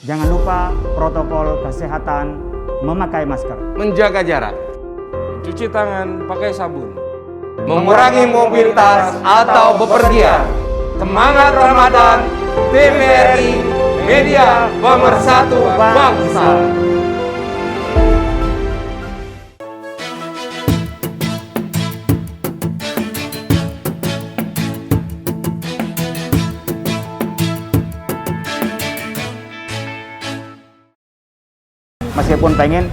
Jangan lupa protokol kesehatan, memakai masker, menjaga jarak, cuci tangan pakai sabun, mengurangi mobilitas atau bepergian. Semangat Ramadan, TVRI, media pemersatu bangsa. meskipun pengen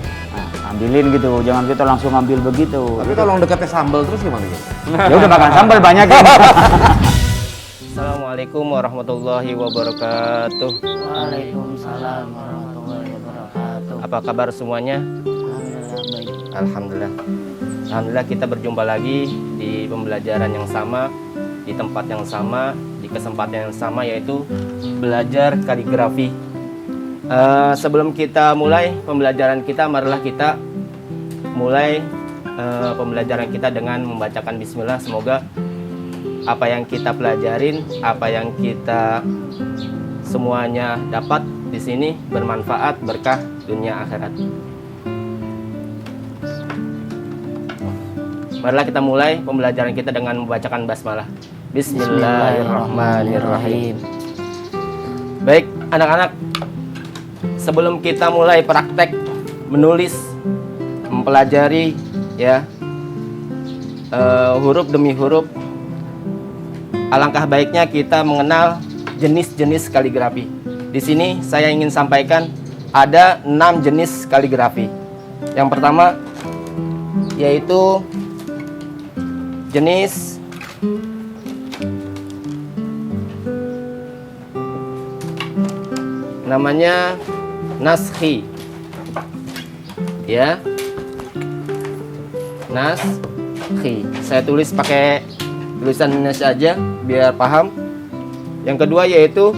ambilin gitu, jangan kita langsung ambil begitu. Tapi kalau dekatnya sambal terus gimana gitu? Ya udah makan sambal banyak ya. Assalamualaikum warahmatullahi wabarakatuh. Waalaikumsalam warahmatullahi wabarakatuh. Apa kabar semuanya? Alhamdulillah baik. Alhamdulillah. Alhamdulillah kita berjumpa lagi di pembelajaran yang sama, di tempat yang sama, di kesempatan yang sama, yaitu belajar kaligrafi. Sebelum kita mulai pembelajaran kita, marilah kita mulai pembelajaran kita dengan membacakan bismillah. Semoga apa yang kita pelajarin, apa yang kita semuanya dapat di sini bermanfaat, berkah dunia akhirat. Marilah kita mulai pembelajaran kita dengan membacakan basmalah. Bismillahirrahmanirrahim. Baik, anak-anak, sebelum kita mulai praktek menulis, mempelajari ya huruf demi huruf, alangkah baiknya kita mengenal jenis-jenis kaligrafi. Di sini saya ingin sampaikan ada 6 jenis kaligrafi. Yang pertama yaitu jenis namanya naskhi, ya, naskhi. Saya tulis pakai tulisan Indonesia aja biar paham. Yang kedua yaitu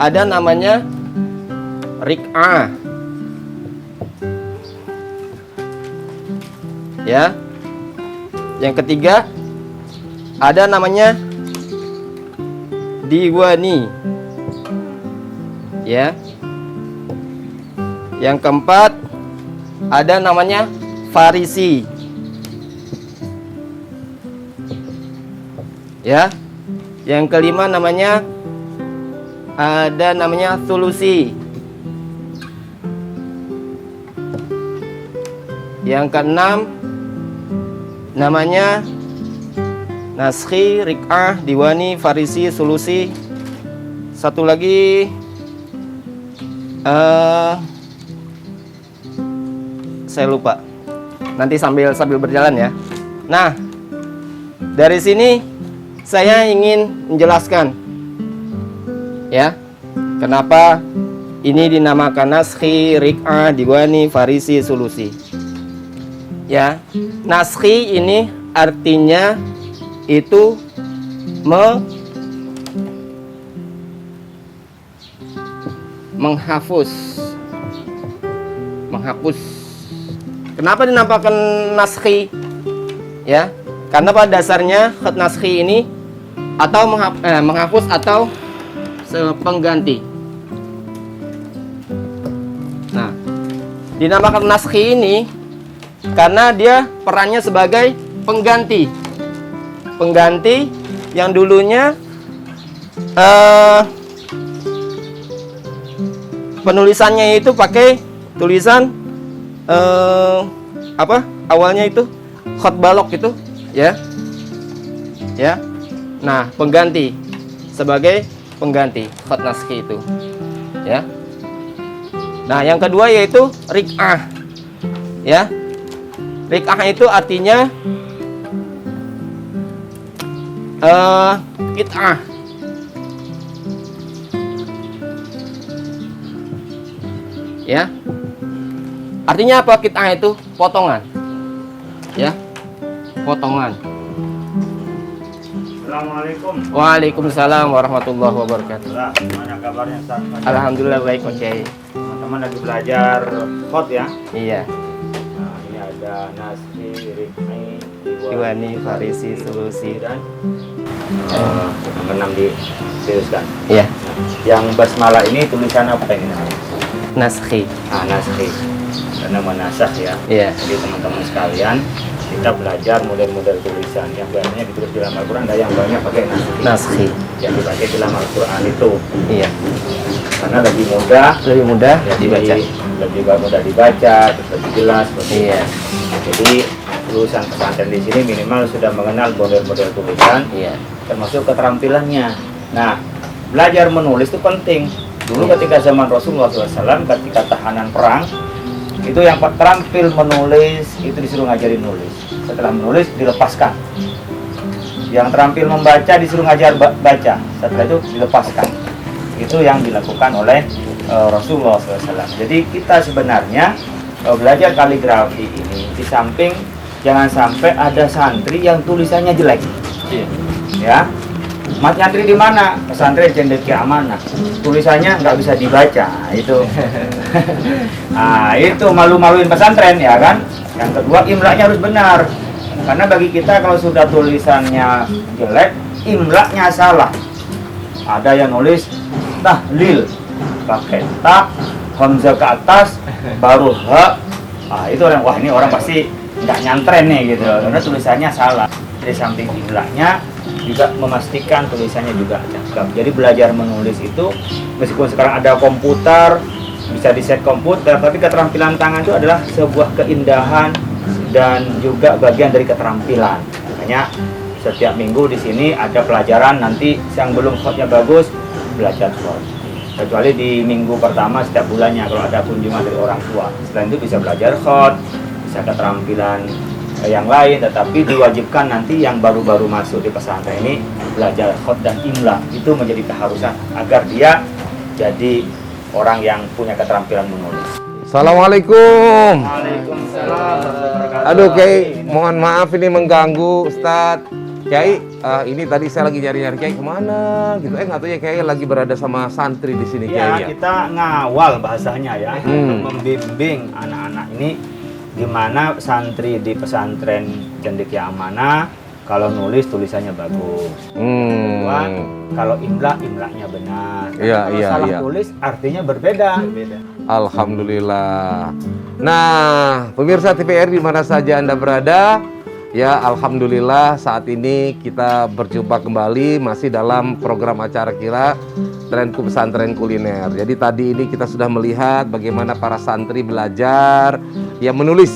ada namanya rik'ah, ya. Yang ketiga ada namanya diwani, ya. Yang keempat ada namanya farisi, ya. Yang kelima namanya ada namanya sulusi. Yang keenam namanya naskhi, rik'ah, diwani, farisi, sulusi. Satu lagi saya lupa. Nanti sambil berjalan ya. Nah, dari sini saya ingin menjelaskan ya, kenapa ini dinamakan naskhi, rik'ah, diwani, farisi, sulusi. Ya, naskhi ini artinya itu menghapus. Kenapa dinamakan naskhi? Ya, karena pada dasarnya khat naskhi ini atau menghapus atau pengganti. Nah, dinamakan naskhi ini karena dia perannya sebagai pengganti yang dulunya penulisannya itu pakai tulisan awalnya itu khat balok itu, ya. Nah, sebagai pengganti khat naskhi itu, ya. Nah, yang kedua yaitu rik'ah, ya. Rik'ah itu artinya qit'ah, ya. Artinya apa qit'ah itu? Potongan, ya. Potongan. Assalamualaikum. Waalaikumsalam warahmatullahi wabarakatuh. Gimana kabarnya, Ustaz? Alhamdulillah baik, Oke. Teman-teman lagi belajar khot ya. Iya. Nah, ini ada naskhi, rik'i, Diwani, farisi, sulusi. dan yang keenam dituliskan. Iya. Nah, Yang basmalah ini tulisan apa ini namanya? Naskhi. Naskhi. Karena menasakh ya. Iya. Jadi teman-teman sekalian, kita belajar model-model tulisan yang biasanya ditulis di dalam Al-Quran, ada yang banyak pakai naskhi. Naskhi. Yang dipakai di dalam Al-Quran itu. Iya. Karena lebih mudah, Lebih mudah ya, dibaca. lebih mudah dibaca, terus lebih jelas. Iya. Jadi lulusan pesantren di sini minimal sudah mengenal model-model tulisan, Iya. termasuk keterampilannya. Nah, belajar menulis itu penting. Dulu ketika zaman Rasulullah SAW, ketika tahanan perang, itu yang terampil menulis itu disuruh ngajarin nulis. Setelah menulis dilepaskan. Yang terampil membaca disuruh ngajar baca. Setelah itu dilepaskan. Itu yang dilakukan oleh Rasulullah SAW. Jadi kita sebenarnya belajar kaligrafi ini di samping jangan sampai ada santri yang tulisannya jelek. Iya. Ya, mat nyantri di mana? Pesantren Cendekia Amanah. Tulisannya nggak bisa dibaca. Itu, itu malu-maluin pesantren ya kan. Yang kedua, imlanya harus benar. Karena bagi kita kalau sudah tulisannya jelek, imlanya salah. Ada yang nulis tahlil pakai ta, hamzah ke atas, baru ha. Itu orang, wah ini orang pasti nggak nyantren nih gitu. Karena tulisannya salah. Di samping imlanya juga memastikan tulisannya juga cakep. Jadi belajar menulis itu meskipun sekarang ada komputer, bisa di-set komputer, tapi keterampilan tangan itu adalah sebuah keindahan dan juga bagian dari keterampilan. Makanya setiap minggu di sini ada pelajaran, nanti yang belum khotnya bagus belajar khot. Kecuali di minggu pertama setiap bulannya kalau ada kunjungan dari orang tua. Selain itu bisa belajar khot, bisa keterampilan yang lain, tetapi diwajibkan nanti yang baru-baru masuk di pesantren ini belajar khot dan imla. Itu menjadi keharusan agar dia jadi orang yang punya keterampilan menulis. Assalamualaikum. Waalaikumsalam. Aduh Kiai, mohon maaf ini mengganggu Ustadz. Kiai, ini tadi saya lagi nyari-nyari Kiai kemana gitu. Nggak tahu ya Kiai lagi berada sama santri di sini Ya, Kiai ya. kita ngawal bahasanya ya, untuk membimbing anak-anak ini gimana santri di pesantren Cendekia Amanah kalau nulis tulisannya bagus. Kedua, kalau imlanya benar. Iya, Kalau iya, salah iya. tulis artinya berbeda. Alhamdulillah. Nah, pemirsa TVRI di mana saja Anda berada, ya alhamdulillah saat ini kita berjumpa kembali masih dalam program acara kita Trenku Pesantren Kuliner. Jadi tadi ini kita sudah melihat bagaimana para santri belajar ya menulis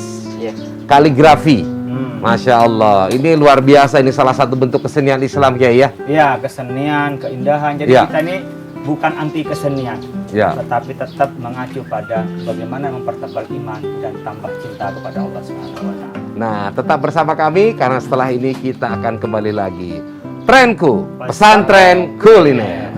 kaligrafi. Masya Allah, ini luar biasa, ini salah satu bentuk kesenian Islam Kiai ya. Iya, kesenian, keindahan. Jadi Ya. kita ini bukan anti kesenian, Ya. tetapi tetap mengacu pada bagaimana mempertebal iman dan tambah cinta kepada Allah Subhanahu wa Ta'ala. Nah, tetap bersama kami karena setelah ini kita akan kembali lagi. Trenku Pesantren Kuliner.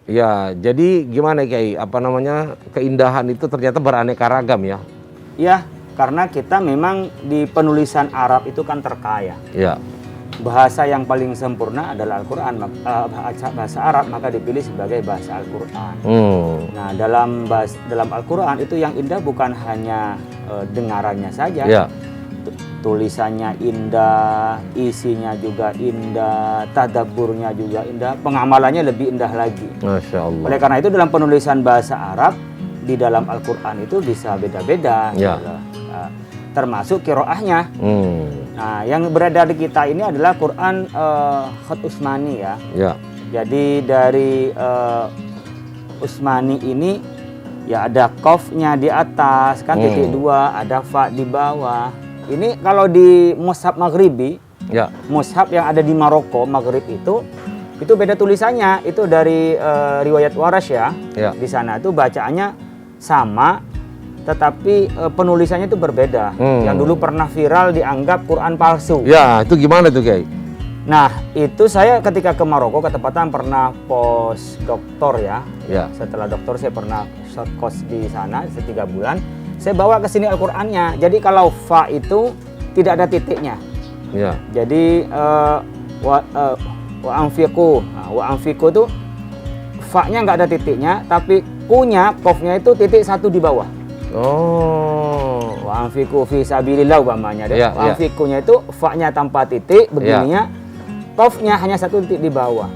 Ya, jadi gimana Kiai? Apa namanya, keindahan itu ternyata beraneka ragam ya? Ya, karena kita memang di penulisan Arab itu kan terkaya. Ya. Bahasa yang paling sempurna adalah Al-Quran, bahasa Arab, maka dipilih sebagai bahasa Al-Quran. Nah, dalam Al-Quran itu yang indah bukan hanya dengarannya saja. Ya. Tulisannya indah, isinya juga indah, tadabburnya juga indah, pengamalannya lebih indah lagi. Masya Allah. Oleh karena itu dalam penulisan bahasa Arab di dalam Al-Quran itu bisa beda-beda, Ya. gitu. Termasuk qiraahnya. Nah, yang beredar di kita ini adalah Quran Khat Utsmani ya. Ya. Jadi dari Utsmani ini ya ada qafnya di atas kan, titik dua, ada fa di bawah. Ini kalau di mushaf Maghribi, Ya. mushaf yang ada di Maroko, Maghrib itu beda tulisannya. Itu dari riwayat Warash ya. Ya. Di sana itu bacaannya sama, tetapi penulisannya itu berbeda. Yang dulu pernah viral dianggap Quran palsu. Ya, itu gimana tuh Kiai? Nah, itu saya ketika ke Maroko, ketepatan pernah pos doktor ya. Ya. Setelah doktor saya pernah short course di sana 3 bulan. saya bawa ke sini Al-Qur'annya. Jadi kalau fa itu tidak ada titiknya. Ya. Jadi wa anfiqu. Nah, wa anfiqu itu fa-nya nggak ada titiknya, tapi ku-nya, qaf-nya itu titik satu di bawah. Oh. Wa anfiqu fi sabilillah umpamanya. Iya, Wa anfiqu-nya itu fa-nya tanpa titik begininya. Qaf-nya hanya satu titik di bawah.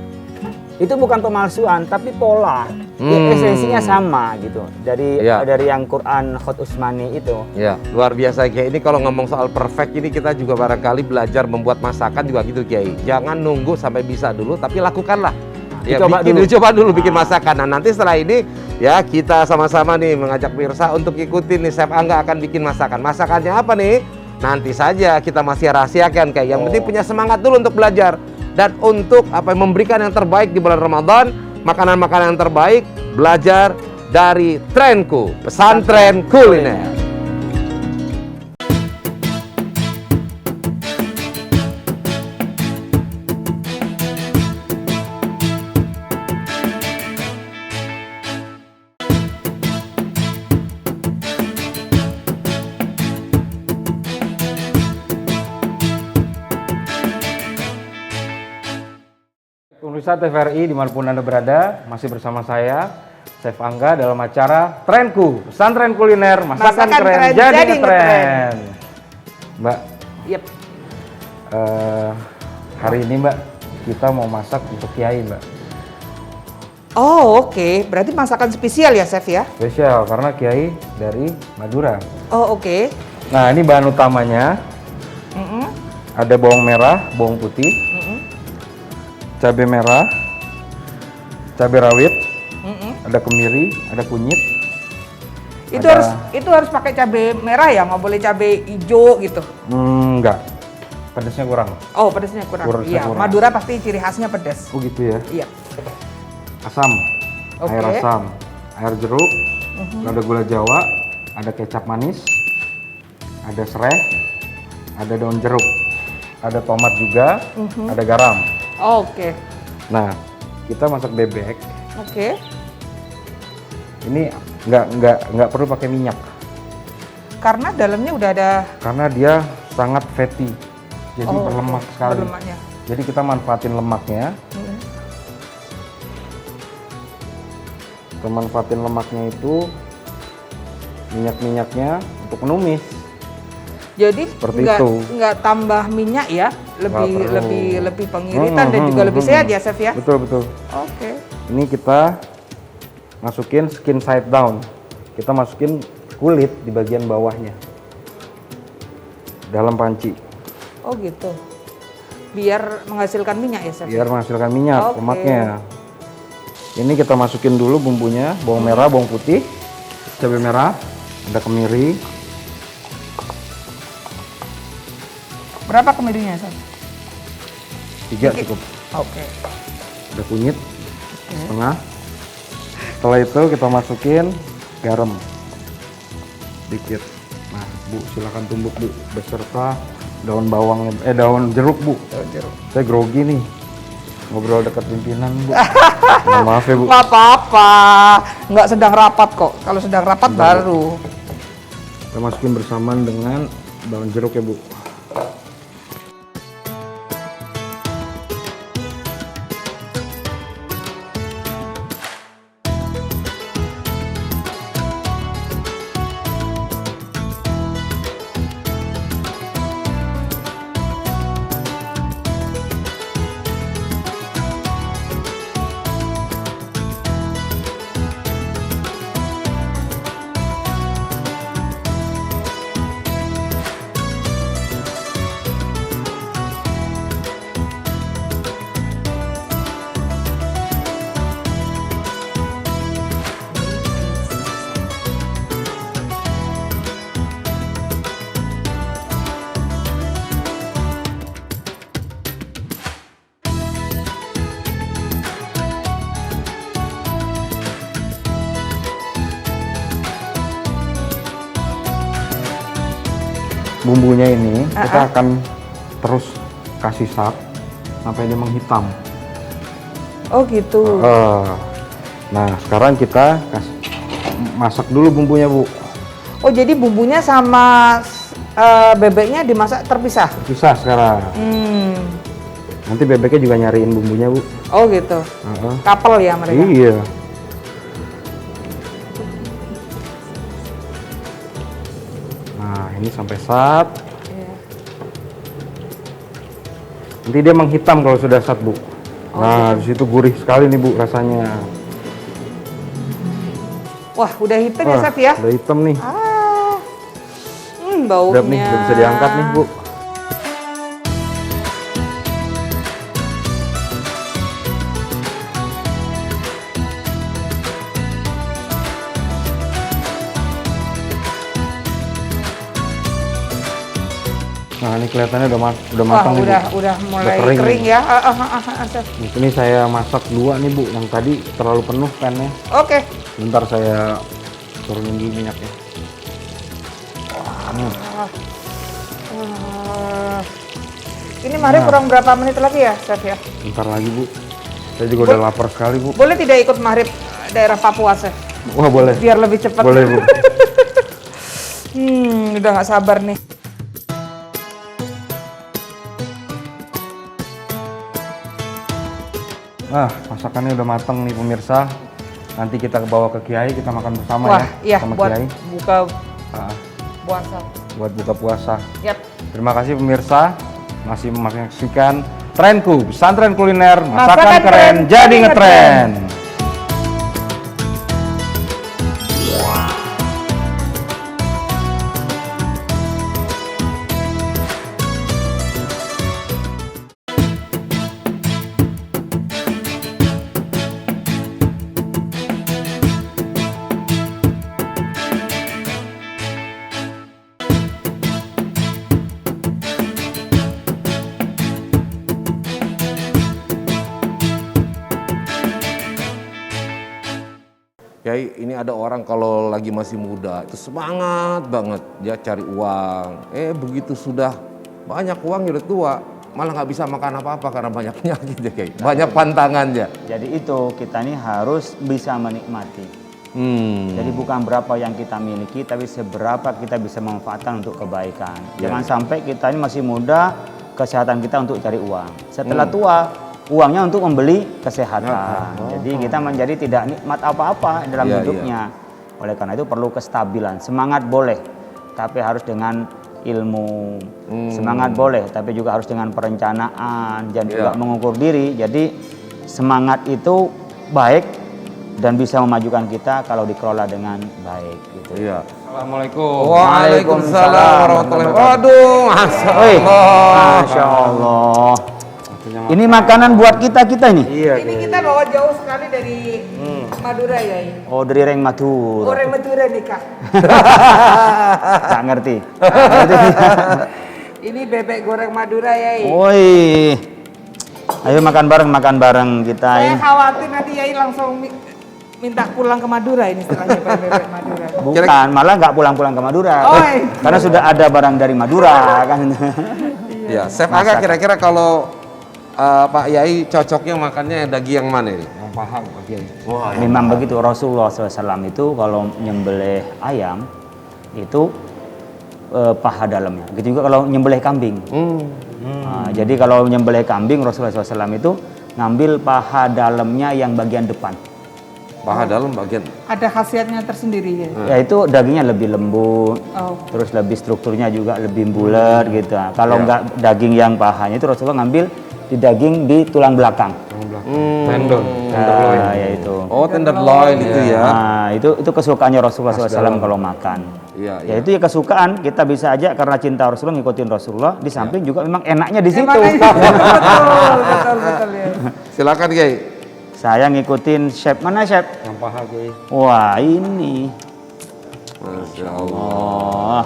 Itu bukan pemalsuan, tapi pola. Ya, esensinya sama gitu. Dari yang Quran Khot Usmani itu. Ya, luar biasa Kiai. Ini kalau ngomong soal perfect ini kita juga barangkali belajar membuat masakan juga gitu Kiai. Jangan nunggu sampai bisa dulu, tapi lakukanlah. Ya, dicoba dulu bikin masakan. Nah, nanti setelah ini ya kita sama-sama nih mengajak pemirsa untuk ikutin nih Chef Angga akan bikin masakan. Masakannya apa nih? Nanti saja kita masih rahasiakan Kiai. Yang penting punya semangat dulu untuk belajar dan untuk memberikan yang terbaik di bulan Ramadan, makanan-makanan yang terbaik, belajar dari Trenku, pesantren kuliner. Pemirsa TVRI dimanapun Anda berada, masih bersama saya, Chef Angga dalam acara Trenku, pesantren kuliner, masakan keren jadi ngetren. Mbak, Yep. hari ini Mbak, kita mau masak untuk Kiai Mbak. Oh oke, berarti masakan spesial ya Chef ya? Spesial, karena Kiai dari Madura. Oh oke. Nah ini bahan utamanya, ada bawang merah, bawang putih, cabai merah, cabai rawit, ada kemiri, ada kunyit. Itu harus pakai cabai merah ya, nggak boleh cabai hijau gitu. Enggak, pedasnya kurang. Oh pedasnya kurang. Pedasnya Iya, kurang. Madura pasti ciri khasnya pedas. Oh gitu ya. Iya. Asam, Oke. air asam, air jeruk, ada gula jawa, ada kecap manis, ada serai, ada daun jeruk, ada tomat juga, ada garam. Oh, oke. Nah, kita masak bebek. Oke. Ini nggak perlu pakai minyak Karena dalamnya udah ada karena dia sangat fatty, jadi berlemak sekali. berlemaknya. Jadi kita manfaatin lemaknya. Kita manfaatin lemaknya itu minyak-minyaknya untuk menumis. Jadi Seperti itu. nggak tambah minyak ya, perlu. lebih pengiritan dan juga lebih sehat ya Chef ya. Betul. Oke. Ini kita masukin skin side down. Kita masukin kulit di bagian bawahnya. Dalam panci. Oh gitu. Biar menghasilkan minyak ya Chef. Biar menghasilkan minyak, Oke. lemaknya. Ini kita masukin dulu bumbunya, bawang merah, bawang putih, cabai merah, ada kemiri. Berapa kemirinya Chef? 3 cukup. Oke. Ada kunyit setengah. Setelah itu kita masukin garam dikit. Nah, Bu, silakan tumbuk Bu beserta daun bawang, daun jeruk Bu. Daun jeruk. Saya grogi nih. Ngobrol dekat pimpinan Bu. Mohon maaf ya Bu. Nggak apa-apa, nggak sedang rapat kok. Kalau sedang rapat baru. Kita masukin bersamaan dengan daun jeruk ya Bu. Bumbunya ini kita akan terus kasih sap sampai dia menghitam. Oh gitu. Nah, sekarang kita masak dulu bumbunya Bu. Oh, jadi bumbunya sama bebeknya dimasak terpisah? Susah sekarang. Nanti bebeknya juga nyariin bumbunya, Bu. Oh gitu. Couple ya mereka? Iya. Nah, ini sampai sat. Iya. Nanti dia menghitam kalau sudah sat, Bu. Nah, di situ gurih sekali nih, Bu, rasanya. Wah, udah hitam ya, Wah, Chef ya? udah hitam nih. Baunya. Udah nih, udah bisa diangkat nih, Bu. Nah, ini kelihatannya udah Wah, matang nih, Bu. udah mulai kering kering, nih. ya. Chef. Ini saya masak 2 nih, Bu. Yang tadi terlalu penuh pannya. Oke. Bentar saya turunin dulu minyaknya. Ini Mari kurang berapa menit lagi ya, Chef ya? Bentar lagi, Bu. Saya juga udah lapar sekali, Bu. Boleh tidak ikut Maghrib daerah Papua, Chef? Wah, boleh. Biar lebih cepat. Boleh, Bu. Udah nggak sabar nih. Nah, masakannya udah matang nih, pemirsa. Nanti kita bawa ke Kiai, kita makan bersama Wah, ya iya, sama buat Kiai. buka Ah, puasa. buat buka puasa. Yap. Terima kasih pemirsa masih menyaksikan Trenku, pesantren kuliner, masakan Masakan keren keren, jadi jadi ngetren. Kiai, ini ada orang kalau lagi masih muda itu semangat banget dia cari uang. Begitu sudah banyak uang udah tua, malah nggak bisa makan apa-apa karena banyak penyakit ya, Kiai. Banyak pantangannya. Jadi itu kita nih harus bisa menikmati. Jadi bukan berapa yang kita miliki, tapi seberapa kita bisa memanfaatkan untuk kebaikan. Jangan sampai kita ini masih muda, kesehatan kita untuk cari uang. Setelah tua, uangnya untuk membeli kesehatan. Jadi kita menjadi tidak nikmat apa-apa dalam hidupnya. Oleh karena itu perlu kestabilan. Semangat boleh, tapi harus dengan ilmu. Semangat boleh, tapi juga harus dengan perencanaan dan juga mengukur diri. Jadi semangat itu baik dan bisa memajukan kita kalau dikelola dengan baik. Gitu. Iya. Assalamualaikum. Waalaikumsalam warahmatullahi wabarakatuh. Waduh, Masya Allah. Ini makanan buat kita ini. Iya. Ini kita bawa jauh sekali dari Madura ya. Oh, dari Reng Matur. Goreng Madura nih, Kak. Nggak ngerti. Ini bebek goreng Madura ya. Woi. Ayo makan bareng kita Saya ini. khawatir nanti Yai langsung minta pulang ke Madura ini setelahnya bebek Madura. Bukan, malah nggak pulang-pulang ke Madura. Oh, iya. Karena sudah ada barang dari Madura kan. Ya, Chef Aga kira-kira kalau Pak Yai cocoknya makannya daging yang mana ini? Yang paham, Pak Kiai. Memang begitu, Rasulullah SAW itu kalau nyembelih ayam itu paha dalamnya. Begitu juga kalau nyembelih kambing. Nah, jadi kalau nyembelih kambing Rasulullah SAW itu ngambil paha dalamnya yang bagian depan. Paha dalam bagian. Ada khasiatnya tersendiri ya. Yaitu dagingnya lebih lembut, Oh. terus lebih strukturnya juga lebih bulat gitu. Nah, kalau enggak daging yang pahanya itu Rasulullah ngambil di daging di tulang belakang. Tendon. Nah, ya itu. Oh, tenderloin itu ya. Nah, itu kesukaannya Rasulullah SAW kalau makan. Iya, Ya itu ya kesukaan, kita bisa aja karena cinta Rasulullah ngikutin Rasulullah, di samping juga memang enaknya di situ. Betul ya. Silakan, Kiai. Saya ngikutin chef, mana chef? Yang paha, Kiai. Wah, ini. Masya Allah. Oh,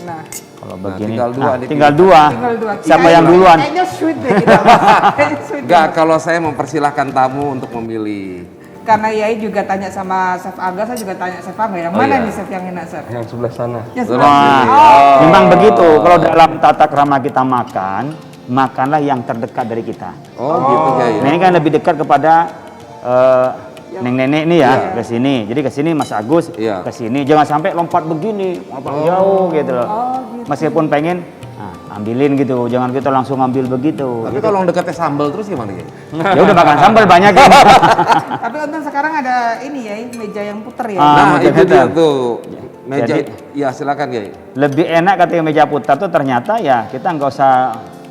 Nah, kalau begini. tinggal dua nih. Tinggal dua. tinggal dua. Siapa yang duluan? Kayaknya sweet deh kita. Kayaknya sweet. Enggak, kalau saya mempersilahkan tamu untuk memilih. Karena Yai juga tanya sama Chef Aga, saya juga tanya Chef Aga. Yang Oh, mana iya. nih Chef yang enak, Chef? Yang sebelah sana. Yang Wah, sebelah. Memang begitu. Kalau dalam tata krama kita makan, makanlah yang terdekat dari kita. Oh, gitu, Kiai. Nah, ini kan lebih dekat kepada Neng Nenek ini ya ke sini. Jadi ke sini Mas Agus, Iya. ke sini jangan sampai lompat begini, lompat jauh gitu loh. Meskipun pengen ambilin gitu, jangan kita langsung ambil begitu. Tapi kalau dekatnya sambal terus gimana Kiai? Ya udah makan sambal banyak ya. Tapi untung sekarang ada ini ya, meja yang puter ya. Ah, Nah, meja itu dia putar. tuh. Meja, Jadi- ya silakan Kiai. Lebih enak katanya meja putar tuh ternyata ya kita nggak usah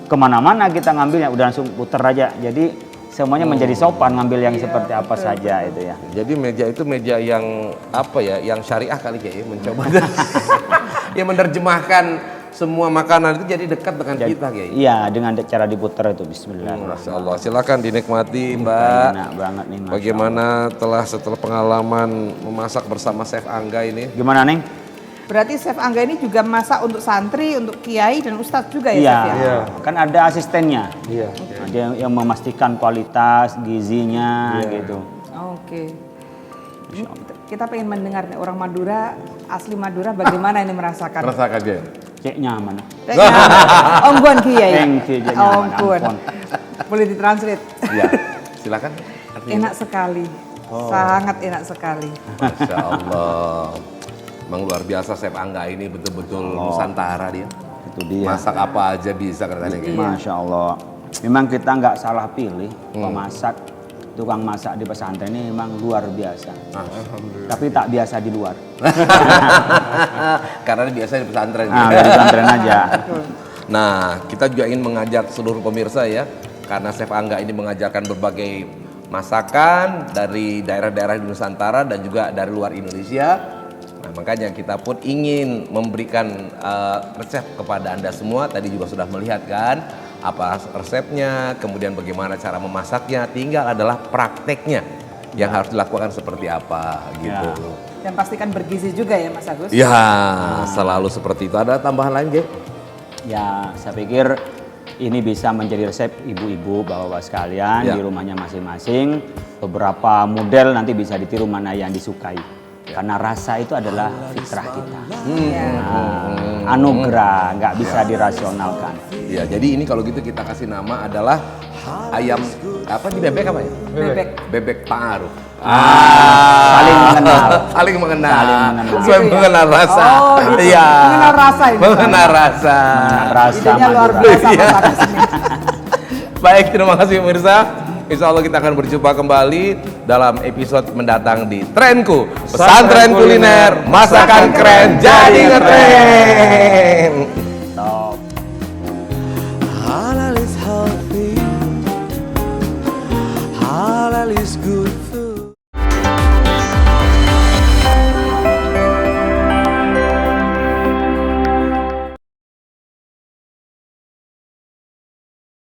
kemana-mana kita ngambilnya, udah langsung puter aja. Jadi semuanya menjadi sopan ngambil yang seperti apa saja itu ya. Jadi meja itu meja yang apa ya? Yang syariah kali Kiai mencoba. Ya menerjemahkan semua makanan itu jadi dekat dengan kita Kiai. Iya, dengan cara diputar itu bismillah. Masya Allah, silakan dinikmati Mbak. Enak banget nih Mas. Bagaimana setelah pengalaman memasak bersama Chef Angga ini? Gimana Neng? Berarti Chef Angga ini juga masak untuk santri, untuk kiai dan ustadz juga ya, Iya, Chef ya? kan ada asistennya. Iya. Ada yang memastikan kualitas gizinya gitu. Oke. Kita pengen mendengar nih, orang Madura, asli Madura bagaimana ini merasakan? Rasakan Kiai. Cek nyaman. Ongguan kiai. Thank you, Cek nyaman. Ongguan. Ampun. Boleh ditranslate. Ya, silakan. Enak sekali. Sangat enak sekali. Masya Allah. Emang luar biasa Chef Angga ini betul-betul Nusantara dia. Itu dia. Masak apa aja bisa katanya Kiai. Masya Allah. Memang kita nggak salah pilih pemasak, tukang masak di pesantren ini memang luar biasa. Tapi tak biasa di luar. Karena biasa di pesantren. Nah, di pesantren aja. Nah, kita juga ingin mengajak seluruh pemirsa ya, karena Chef Angga ini mengajarkan berbagai masakan dari daerah-daerah di Nusantara dan juga dari luar Indonesia. Nah, makanya kita pun ingin memberikan resep kepada Anda semua. Tadi juga sudah melihat kan apa resepnya, kemudian bagaimana cara memasaknya, tinggal adalah prakteknya yang harus dilakukan seperti apa gitu. Dan pastikan bergizi juga ya Mas Agus? Ya, selalu seperti itu. Ada tambahan lain, Ge? Ya, saya pikir ini bisa menjadi resep ibu-ibu bapak-bapak sekalian Ya. di rumahnya masing-masing. Beberapa model nanti bisa ditiru mana yang disukai. Karena rasa itu adalah fitrah kita. Anugerah, nggak bisa dirasionalkan. Ya, jadi ini kalau gitu kita kasih nama adalah ayam apa di bebek apa ya? Bebek. Bebek Pak Aruf. Saling mengenal. Saling mengenal. Saling mengenal. Supaya mengenal rasa. Oh, gitu. Iya. Mengenal rasa ini. Mengenal rasa. Rasa Idenya luar Madura. biasa Iya. Mas Agus ini. Baik, terima kasih pemirsa. Insya Allah kita akan berjumpa kembali dalam episode mendatang di Trenku Pesantren Kuliner Masakan Keren Jadi Ngetren. Top. Halal